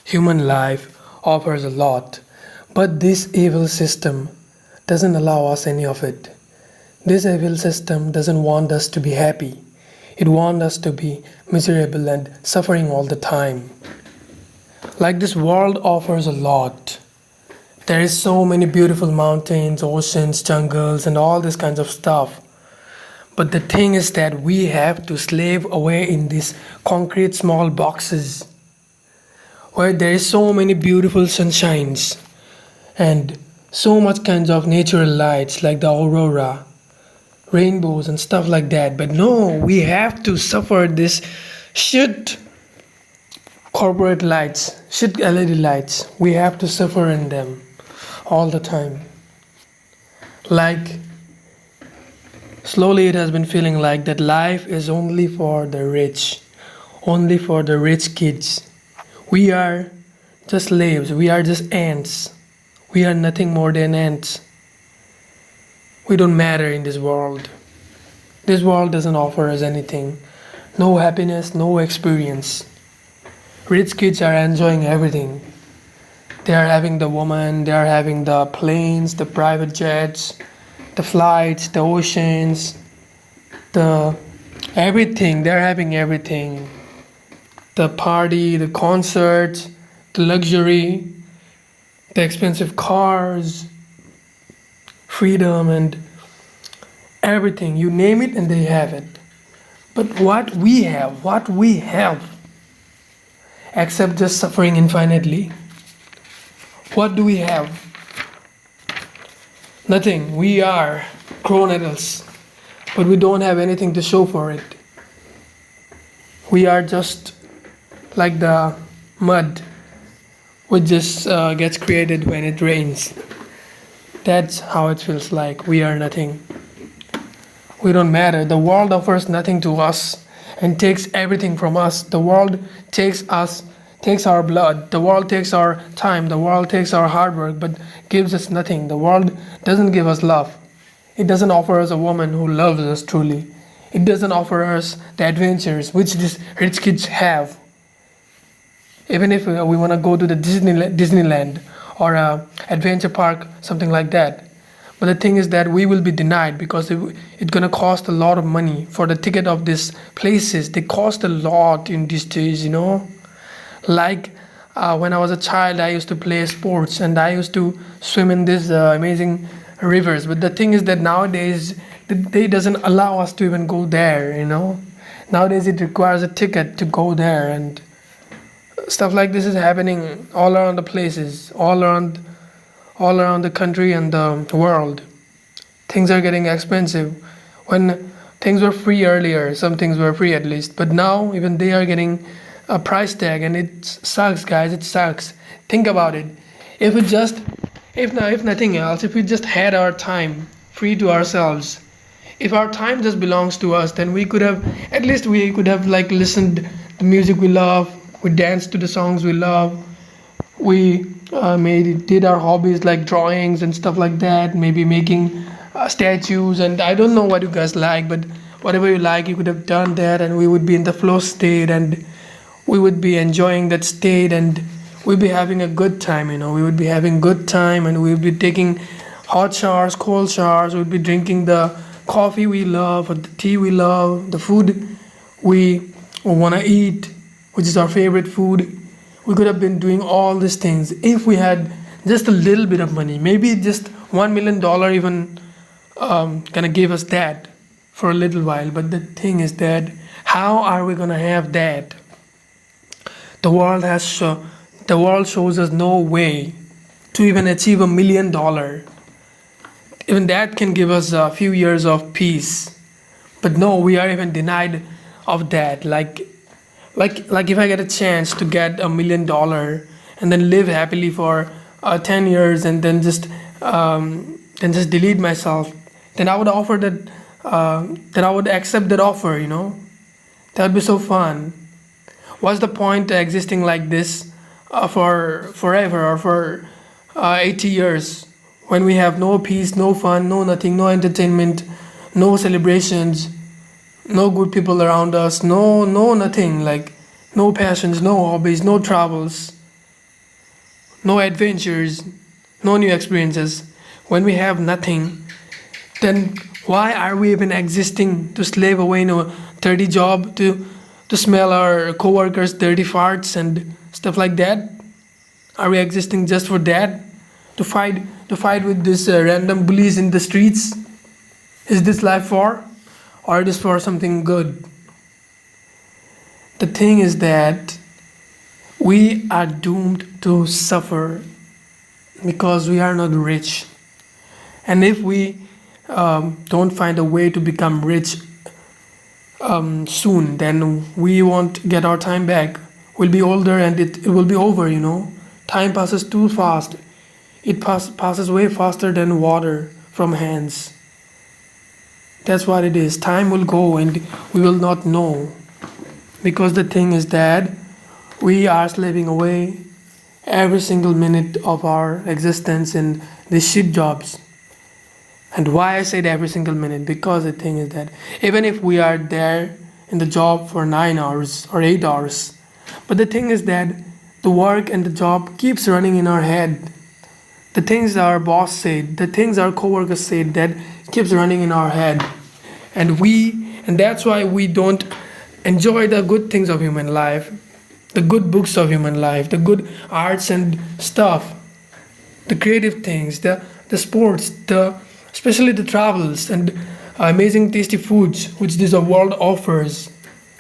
Human life offers a lot, but this evil system doesn't allow us any of it. This evil system doesn't want us to be happy. It wants us to be miserable and suffering all the time. Like this world offers a lot. There is so many beautiful mountains, oceans, jungles and all this kinds of stuff. But the thing is that we have to slave away in these concrete small boxes where there is so many beautiful sunshines and so much kinds of natural lights like the aurora, rainbows and stuff like that. But no, we have to suffer this shit corporate lights, shit LED lights. We have to suffer in them all the time. Like slowly it has been feeling like that life is only for the rich, only for the rich kids. We are just slaves, we are just ants. We are nothing more than ants. We don't matter in this world. This world doesn't offer us anything. No happiness, no experience. Rich kids are enjoying everything. They are having the woman, they are having the planes, the private jets, the flights, the oceans, the everything. They're having everything. The party, the concerts, the luxury, the expensive cars, freedom and everything. You name it and they have it. But what we have, except just suffering infinitely, what do we have? Nothing. We are grown adults, but we don't have anything to show for it. We are just like the mud which just gets created when it rains. That's how it feels like. We are nothing. We don't matter. The world offers nothing to us and takes everything from us. The world takes our blood. The world takes our time. The world takes our hard work, but gives us nothing. The world doesn't give us love. It doesn't offer us a woman who loves us truly. It doesn't offer us the adventures which these rich kids have. Even if we want to go to the Disneyland or a adventure park, something like that. But the thing is that we will be denied because it's gonna cost a lot of money for the ticket of these places. They cost a lot in these days, you know. Like when I was a child, I used to play sports and I used to swim in these amazing rivers. But the thing is that nowadays they doesn't allow us to even go there, you know. Nowadays it requires a ticket to go there, and stuff like this is happening all around the places, all around the country and the world. Things are getting expensive. When things were free earlier, some things were free at least, but now even they are getting a price tag, and it sucks, guys. It sucks. Think about it. If nothing else, if we just had our time free to ourselves, if our time just belongs to us, then we could have like listened the music we love, we danced to the songs we love, we did our hobbies like drawings and stuff like that, maybe making statues, and I don't know what you guys like, but whatever you like, you could have done that, and we would be in the flow state, and we would be enjoying that state, and we'd be having a good time, you know. We would be having good time, and we would be taking hot showers, cold showers, we'd be drinking the coffee we love, or the tea we love, the food we want to eat, which is our favorite food. We could have been doing all these things if we had just a little bit of money. Maybe just $1 million even gonna give us that for a little while. But the thing is that how are we gonna have that? The world shows us no way to even achieve $1 million. Even that can give us a few years of peace. But no, we are even denied of that. Like if I get a chance to get $1 million and then live happily for 10 years and then just delete myself, then I would offer that. Then I would accept that offer. You know, that would be so fun. What's the point existing like this for forever or for 80 years when we have no peace, no fun, no nothing, no entertainment, no celebrations, no good people around us, no nothing, like no passions, no hobbies, no travels. no adventures, no new experiences, when we have nothing, then why are we even existing to slave away in a dirty job, to smell our co-workers' dirty farts and stuff like that? Are we existing just for that? To fight with these random bullies in the streets? Is this life for? Or it is for something good? The thing is that we are doomed to suffer because we are not rich. And if we don't find a way to become rich soon, then we won't get our time back. We'll be older and it will be over. Time passes too fast. It passes way faster than water from hands. That's what it is. Time will go and we will not know. Because the thing is that we are slaving away every single minute of our existence in these shit jobs. And why I said every single minute? Because the thing is that even if we are there in the job for 9 hours or 8 hours, but the thing is that the work and the job keeps running in our head. The things our boss said, the things our coworkers said, that keeps running in our head. And that's why we don't enjoy the good things of human life, the good books of human life, the good arts and stuff, the creative things, the sports, especially the travels and amazing tasty foods which this world offers.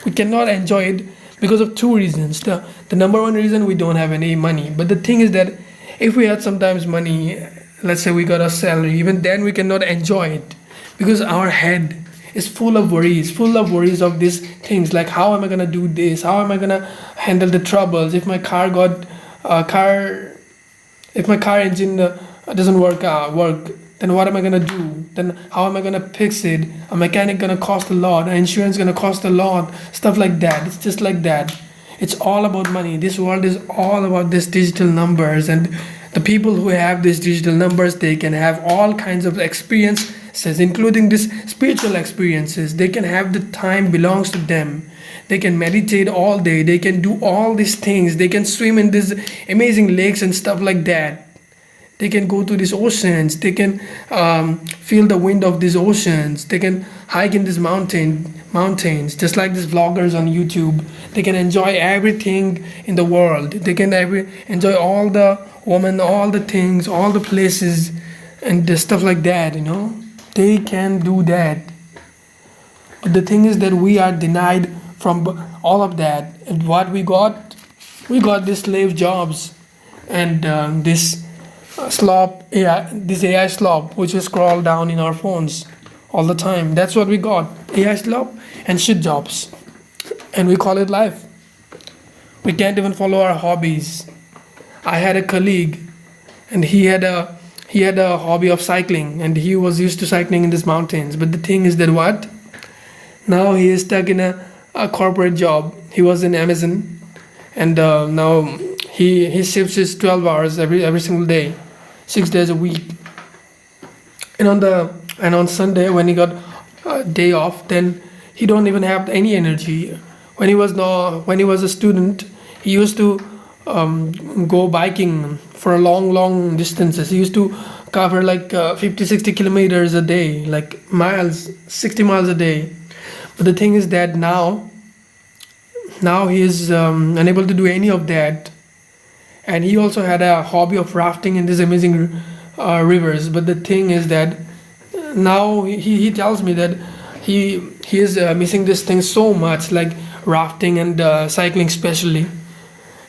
We cannot enjoy it because of two reasons. The number one reason, we don't have any money. But the thing is that if we had sometimes money, let's say we got a salary, even then we cannot enjoy it because our head is full of worries of these things, like how am I gonna do this? How am I gonna handle the troubles if my car engine doesn't work? Then what am I gonna do? Then how am I gonna fix it? A mechanic gonna cost a lot, an insurance gonna cost a lot, stuff like that. It's just like that. It's all about money. This world is all about these digital numbers, and the people who have these digital numbers, they can have all kinds of experiences, including these spiritual experiences. They can have the time belongs to them. They can meditate all day. They can do all these things. They can swim in these amazing lakes and stuff like that. They can go to these oceans. They can feel the wind of these oceans. They can hike in these mountains, just like these vloggers on YouTube. They can enjoy everything in the world. They can enjoy all the women, all the things, all the places, and the stuff like that. They can do that. But the thing is that we are denied from all of that. And what we got these slave jobs and this AI slop, which is scroll down in our phones all the time. That's what we got. AI slop and shit jobs. And we call it life. We can't even follow our hobbies. I had a colleague and he had a hobby of cycling, and he was used to cycling in these mountains. But the thing is that what? Now he is stuck in a corporate job. He was in Amazon, and now he shifts his 12 hours every single day, 6 days a week. And on Sunday, when he got a day off, then he don't even have any energy. When he was a student, he used to go biking for long distances. He used to cover like 50-60 kilometers a day, like 60 miles a day. But the thing is that now he is unable to do any of that. And he also had a hobby of rafting in these amazing rivers. But the thing is that now he tells me that he is missing this thing so much, like rafting and cycling especially.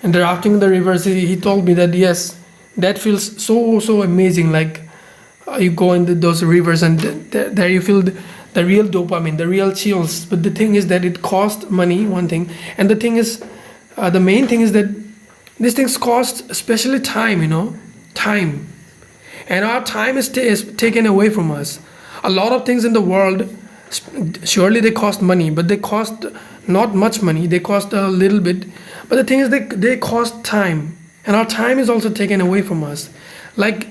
And the rafting in the rivers, he told me that yes, that feels so amazing. Like you go into those rivers and there you feel the real dopamine, the real chills. But the thing is that it costs money, one thing. And the thing is, the main thing is that these things cost, especially time, time. And our time is taken away from us. A lot of things in the world, surely they cost money, but they cost not much money. They cost a little bit. But the thing is, they cost time. And our time is also taken away from us. Like,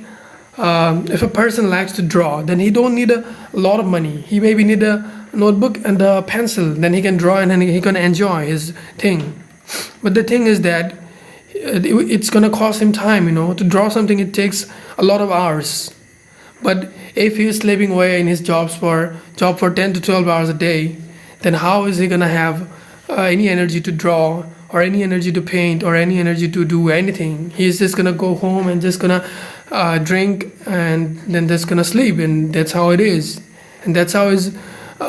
if a person likes to draw, then he don't need a lot of money. He maybe need a notebook and a pencil. Then he can draw and then he can enjoy his thing. But the thing is that it's gonna cost him time. To draw something, it takes a lot of hours. But if he is slaving away in his job for 10 to 12 hours a day, then how is he gonna have any energy to draw, or any energy to paint, or any energy to do anything? He's just gonna go home and just gonna drink, and then just gonna sleep, and that's how it is. And that's how it is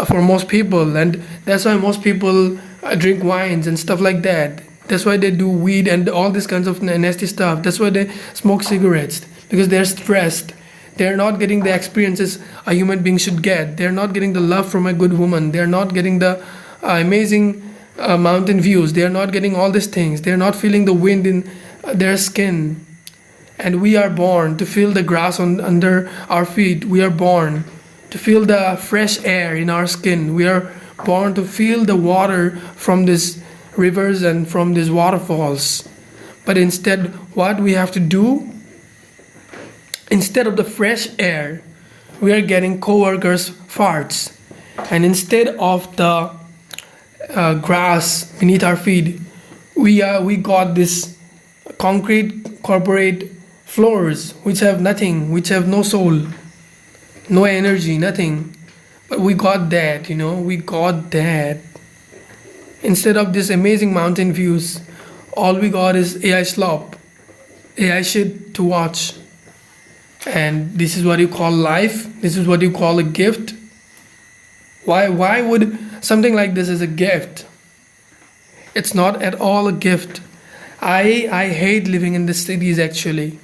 for most people, and that's why most people drink wines and stuff like that. That's why they do weed and all these kinds of nasty stuff. That's why they smoke cigarettes, because they're stressed. They're not getting the experiences a human being should get. They're not getting the love from a good woman. They're not getting the amazing mountain views. They're not getting all these things. They're not feeling the wind in their skin. And we are born to feel the grass under our feet. We are born to feel the fresh air in our skin. We are born to feel the water from these rivers and from these waterfalls. But instead, what we have to do, instead of the fresh air, we are getting co-workers' farts. And instead of the grass beneath our feet, we got this concrete corporate floors which have nothing, which have no soul, no energy, nothing. But we got that, we got that. Instead of this amazing mountain views, all we got is AI slop, AI shit to watch. And this is what you call life? This is what you call a gift? Why would something like this is a gift? It's not at all a gift. I hate living in the cities actually.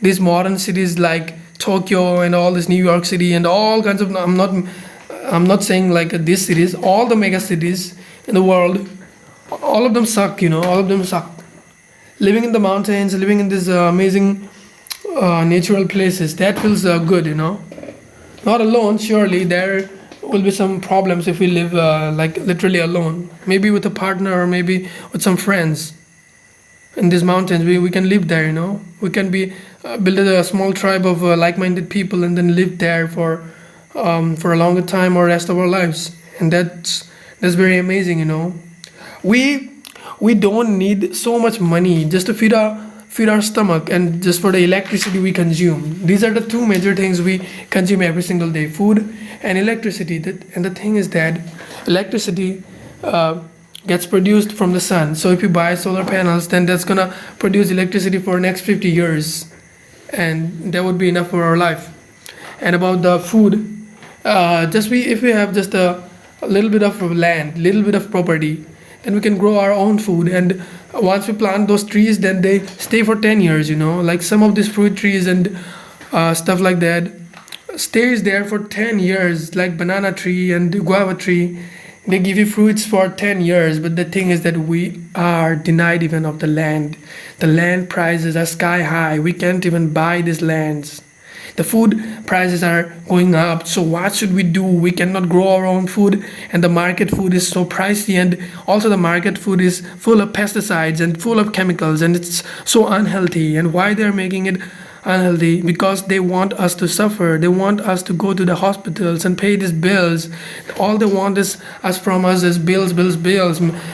These modern cities like Tokyo and all this New York City and all kinds of, I'm not saying like these cities, all the mega cities in the world, all of them suck, all of them suck. Living in the mountains, living in these amazing natural places, that feels good, Not alone, surely there will be some problems if we live like literally alone. Maybe with a partner or maybe with some friends. In these mountains, we can live there, We can be build a small tribe of like-minded people and then live there for a longer time or rest of our lives. And that's very amazing, We don't need so much money just to feed our stomach and just for the electricity we consume. These are the two major things we consume every single day: food and electricity. And the thing is that electricity gets produced from the sun. So if you buy solar panels, then that's gonna produce electricity for next 50 years, and that would be enough for our life. And about the food, if we have just a little bit of land, little bit of property, then we can grow our own food. And once we plant those trees, then they stay for 10 years, like some of these fruit trees and stuff like that stays there for 10 years, like banana tree and guava tree. They give you fruits for 10 years. But the thing is that we are denied even of the land. The land prices are sky high. We can't even buy these lands. The food prices are going up. So what should we do? We cannot grow our own food, and the market food is so pricey, and also the market food is full of pesticides and full of chemicals, and it's so unhealthy. And why they're making it unhealthy? Because they want us to suffer. They want us to go to the hospitals and pay these bills. All they want is from us is bills,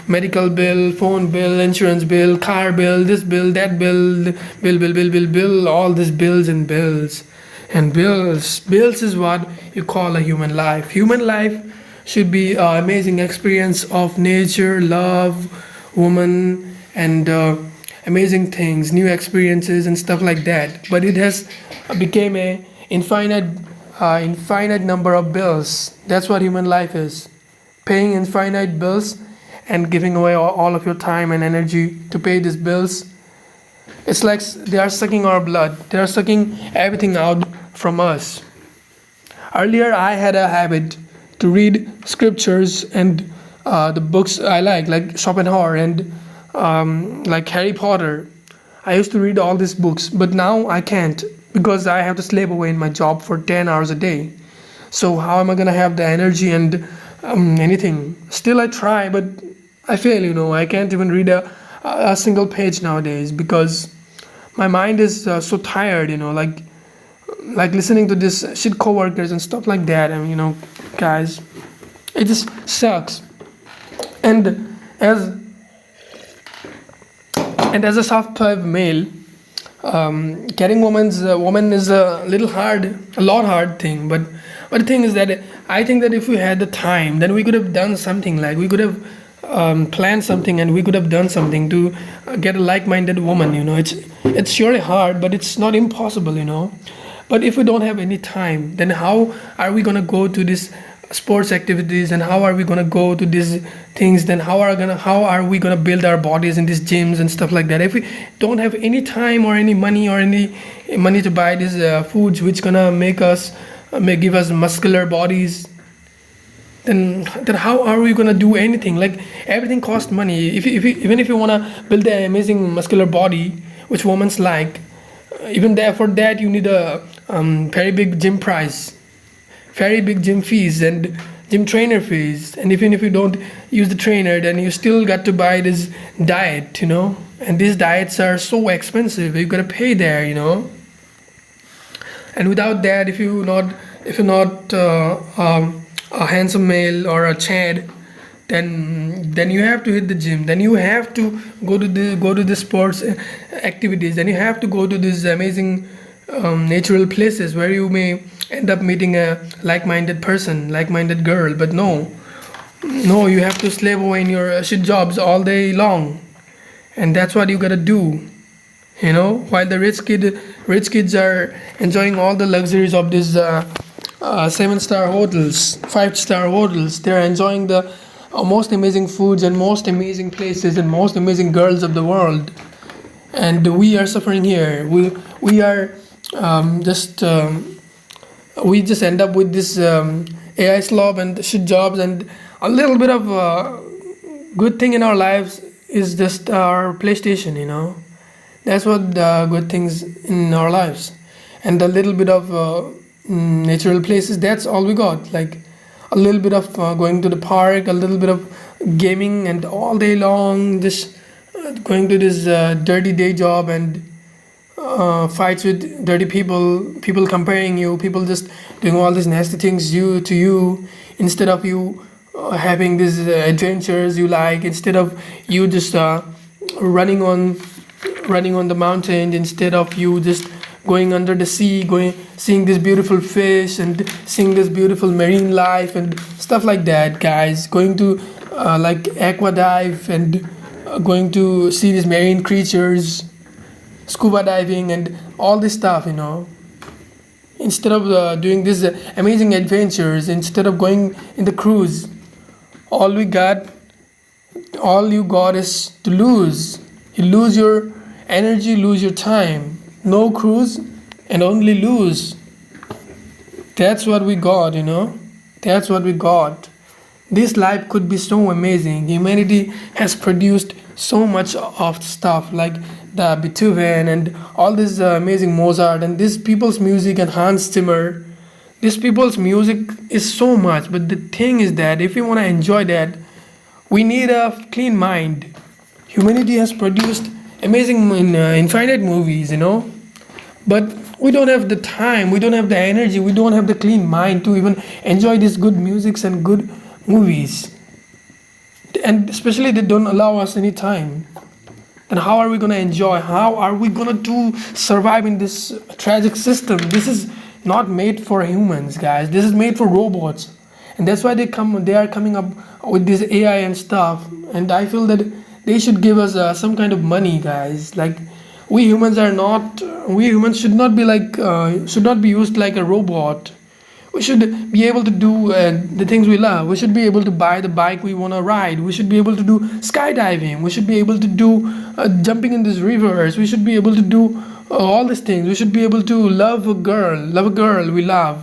medical bill, phone bill, insurance bill, car bill, this bill, that bill, all these bills and bills. And bills is what you call a human life. Human life should be an amazing experience of nature, love, woman, and amazing things, new experiences and stuff like that. But it has become a infinite number of bills. That's what human life is: paying infinite bills and giving away all of your time and energy to pay these bills. It's like they are sucking our blood. They are sucking everything out from us. Earlier, I had a habit to read scriptures and the books I like Schopenhauer and like Harry Potter. I used to read all these books, but now I can't because I have to slave away in my job for 10 hours a day. So how am I gonna have the energy and anything? Still, I try, but I fail. I can't even read a single page nowadays because my mind is so tired, like listening to this shit coworkers and stuff like that. Guys, it just sucks. And as And as a soft type male, carrying woman is a little hard, a lot hard thing. But the thing is that I think that if we had the time, then we could have done something. Like we could have planned something, and we could have done something to get a like-minded woman. It's surely hard, but it's not impossible. But if we don't have any time, then how are we gonna go to this sports activities, and how are we gonna go to these things? Then how are we gonna build our bodies in these gyms and stuff like that? If we don't have any time or any money to buy these foods which gonna make us may give us muscular bodies, then how are we gonna do anything? Like everything costs money. Even if you wanna build an amazing muscular body, which women's like, even there for that you need a very big gym price, very big gym fees and gym trainer fees. And even if you don't use the trainer, then you still got to buy this diet, and these diets are so expensive. You gotta pay there, and without that, if you're not a handsome male or a chad, then you have to hit the gym, then you have to go to the sports activities, then you have to go to these amazing natural places where you may end up meeting a like-minded person, like-minded girl. But no, you have to slave away in your shit jobs all day long, and that's what you gotta do. While the rich kids are enjoying all the luxuries of these 7-star hotels, 5-star hotels, they're enjoying the most amazing foods and most amazing places and most amazing girls of the world, and we are suffering here. We are just we just end up with this AI slob and shit jobs, and a little bit of good thing in our lives is just our PlayStation. That's what the good things in our lives, and a little bit of natural places. That's all we got. Like a little bit of going to the park, a little bit of gaming, and all day long just going to this dirty day job and fights with dirty people comparing you, people just doing all these nasty things to you, instead of you having these adventures you like, instead of you just running on the mountain, instead of you just going under the sea, seeing this beautiful fish and seeing this beautiful marine life and stuff like that, guys. Going to like aqua dive and going to see these marine creatures, scuba diving and all this stuff. Instead of doing these amazing adventures, instead of going in the cruise, all you got is to lose. You lose your energy, lose your time. No cruise and only lose. That's what we got. That's what we got. This life could be so amazing. Humanity has produced so much of stuff, like the Beethoven and all this amazing Mozart and these people's music and Hans Zimmer. These people's music is so much, but the thing is that if we want to enjoy that, we need a clean mind. Humanity has produced amazing infinite movies, but we don't have the time, we don't have the energy, we don't have the clean mind to even enjoy these good musics and good movies, and especially they don't allow us any time. Then how are we going to enjoy, how are we going to survive in this tragic system? This is not made for humans, guys. This is made for robots, and that's why they are coming up with this AI and stuff. And I feel that they should give us some kind of money, guys. Like we humans should not be used like a robot. We should be able to do the things we love. We should be able to buy the bike we want to ride. We should be able to do skydiving. We should be able to do jumping in these rivers. We should be able to do all these things. We should be able to love a girl we love.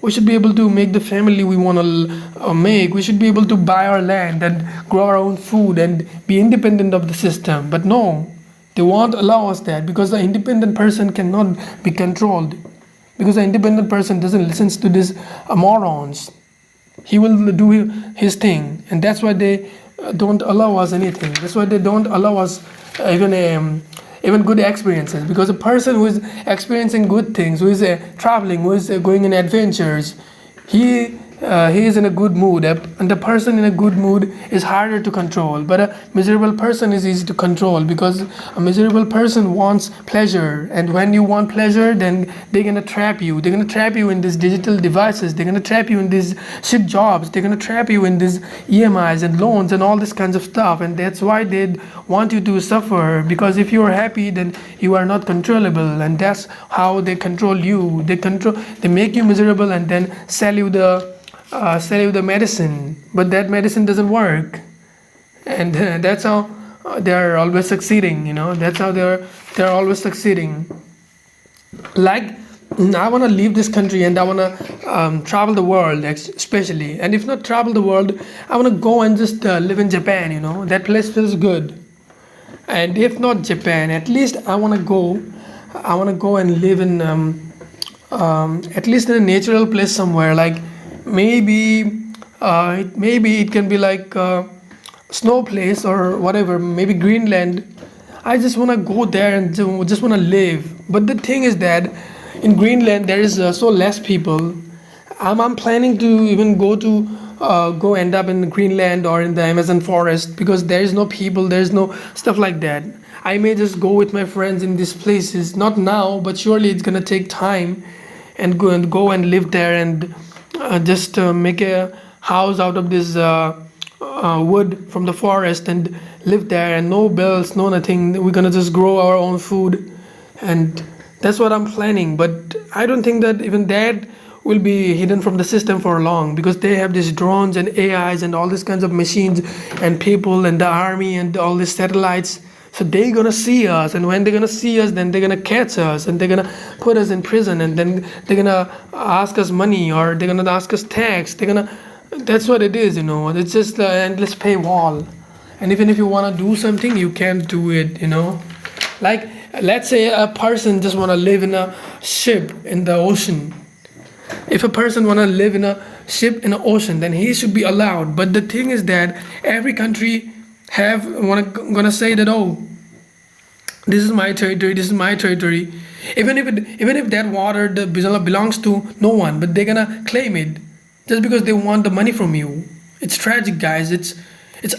We should be able to make the family we want to make. We should be able to buy our land and grow our own food and be independent of the system. But no, they won't allow us that, because the independent person cannot be controlled. Because the independent person doesn't listen to these morons. He will do his thing, and that's why they don't allow us anything. That's why they don't allow us even good experiences. Because a person who is experiencing good things, who is traveling, who is going in adventures, he he is in a good mood, and the person in a good mood is harder to control, but a miserable person is easy to control, because a miserable person wants pleasure, and when you want pleasure, then they're gonna trap you. They're gonna trap you in these digital devices. They're gonna trap you in these shit jobs. They're gonna trap you in these EMIs and loans and all this kinds of stuff, and that's why they want you to suffer, because if you are happy, then you are not controllable, and that's how they control you. They make you miserable and then sell you the medicine, but that medicine doesn't work, and that's how they're always succeeding. That's how they're always succeeding. Like, I want to leave this country and I want to travel the world, especially, and if not travel the world, I want to go and just live in Japan. That place feels good. And if not Japan, at least I want to go and live in at least in a natural place somewhere, like maybe it can be like snow place or whatever, maybe Greenland. I just want to go there and just want to live. But the thing is that in Greenland there is so less people. I'm planning to even go end up in Greenland or in the Amazon forest, because there is no people, there is no stuff like that. I may just go with my friends in these places, not now, but surely it's gonna take time, and go and live there, and just make a house out of this wood from the forest and live there, and no bills, no nothing. We're gonna just grow our own food, and that's what I'm planning. But I don't think that even that will be hidden from the system for long, because they have these drones and AIs and all these kinds of machines and people and the army and all these satellites. So they're gonna see us, and when they're gonna see us, then they're gonna catch us and they're gonna put us in prison, and then they're gonna ask us money, or they're gonna ask us tax. That's what it is. It's just an endless paywall, and even if you want to do something, you can't do it. Like, let's say a person just want to live in a ship in the ocean. If a person want to live in a ship in the ocean, then he should be allowed. But the thing is that every country gonna say that, oh, this is my territory, this is my territory. Even if that water belongs to no one, but they're gonna claim it just because they want the money from you. It's tragic, guys. It's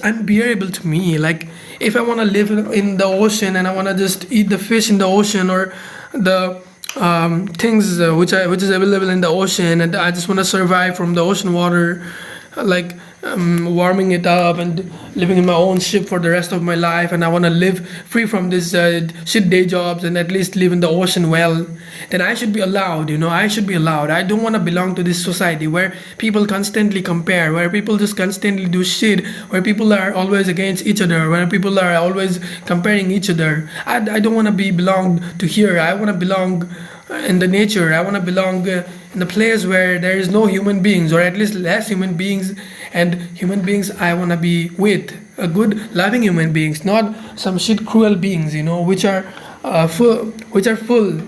unbearable to me. Like, if I want to live in the ocean and I want to just eat the fish in the ocean, or the things which is available in the ocean, and I just want to survive from the ocean water, like warming it up and living in my own ship for the rest of my life, and I want to live free from this shit day jobs and at least live in the ocean well, then I should be allowed. I should be allowed. I don't want to belong to this society where people constantly compare, where people just constantly do shit, where people are always against each other, where people are always comparing each other. I don't want to belong to here. I want to belong in the nature. I want to belong in a place where there is no human beings, or at least less human beings, and human beings I want to be with a good loving human beings, not some shit cruel beings, which are full.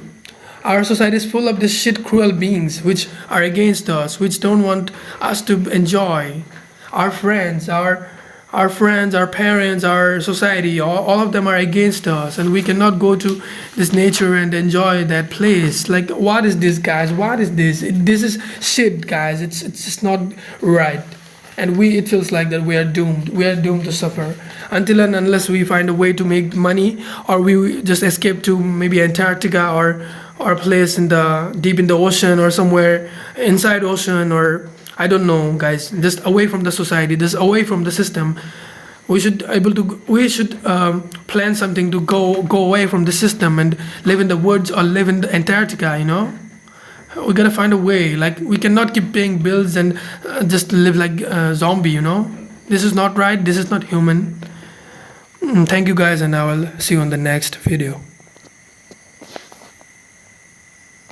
Our society is full of these shit cruel beings which are against us, which don't want us to enjoy. Our friends, our parents, our society, all of them are against us, and we cannot go to this nature and enjoy that place. Like, what is this, guys? What is this? This is shit, guys. It's just not right. And it feels like that we are doomed. We are doomed to suffer until and unless we find a way to make money, or we just escape to maybe Antarctica, or a place deep in the ocean, or somewhere inside ocean, or I don't know, guys. Just away from the society, just away from the system. We should plan something to go away from the system and live in the woods or live in Antarctica. We gotta find a way. Like, we cannot keep paying bills and just live like a zombie. This is not right. This is not human. Thank you, guys, and I will see you on the next video.